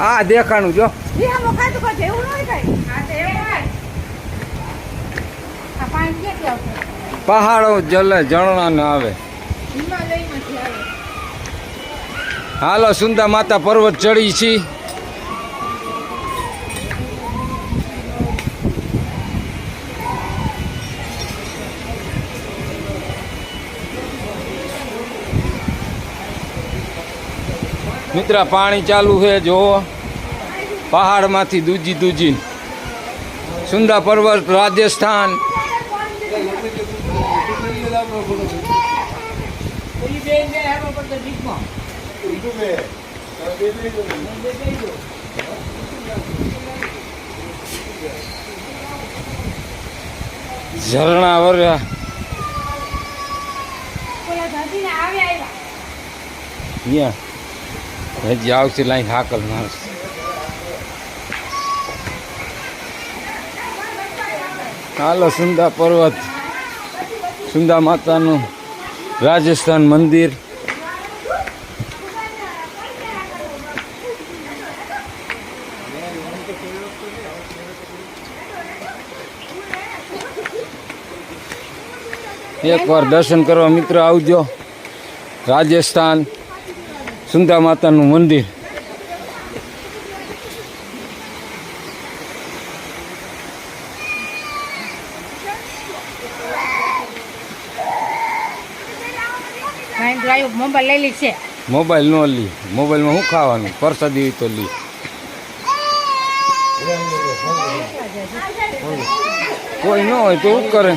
આ દેખાણું જો પહાડો ઝરણા ને આવે. હાલો સુંદા માતા પર્વત ચડી છી. મિત્ર પાણી ચાલુ છે જો પહાડમાંથી દૂજી સુંદા પર્વત રાજસ્થાન. ઝરણા વર્યા હજી આવશે લાઈન હાકલ મારશે. હાલો સુંદા પર્વત સુંદા માતાનું રાજસ્થાન મંદિર. એકવાર દર્શન કરવા મિત્ર આવજો. રાજસ્થાન સુંદા માતાનું મંદિર. મોબાઈલ લઈ લી છે. મોબાઈલ નો લી. મોબાઈલમાં શું ખાવાનું? પ્રસાદી તો લી. કોઈ ન હોય તો શું કરે?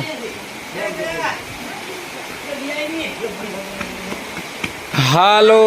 હાલો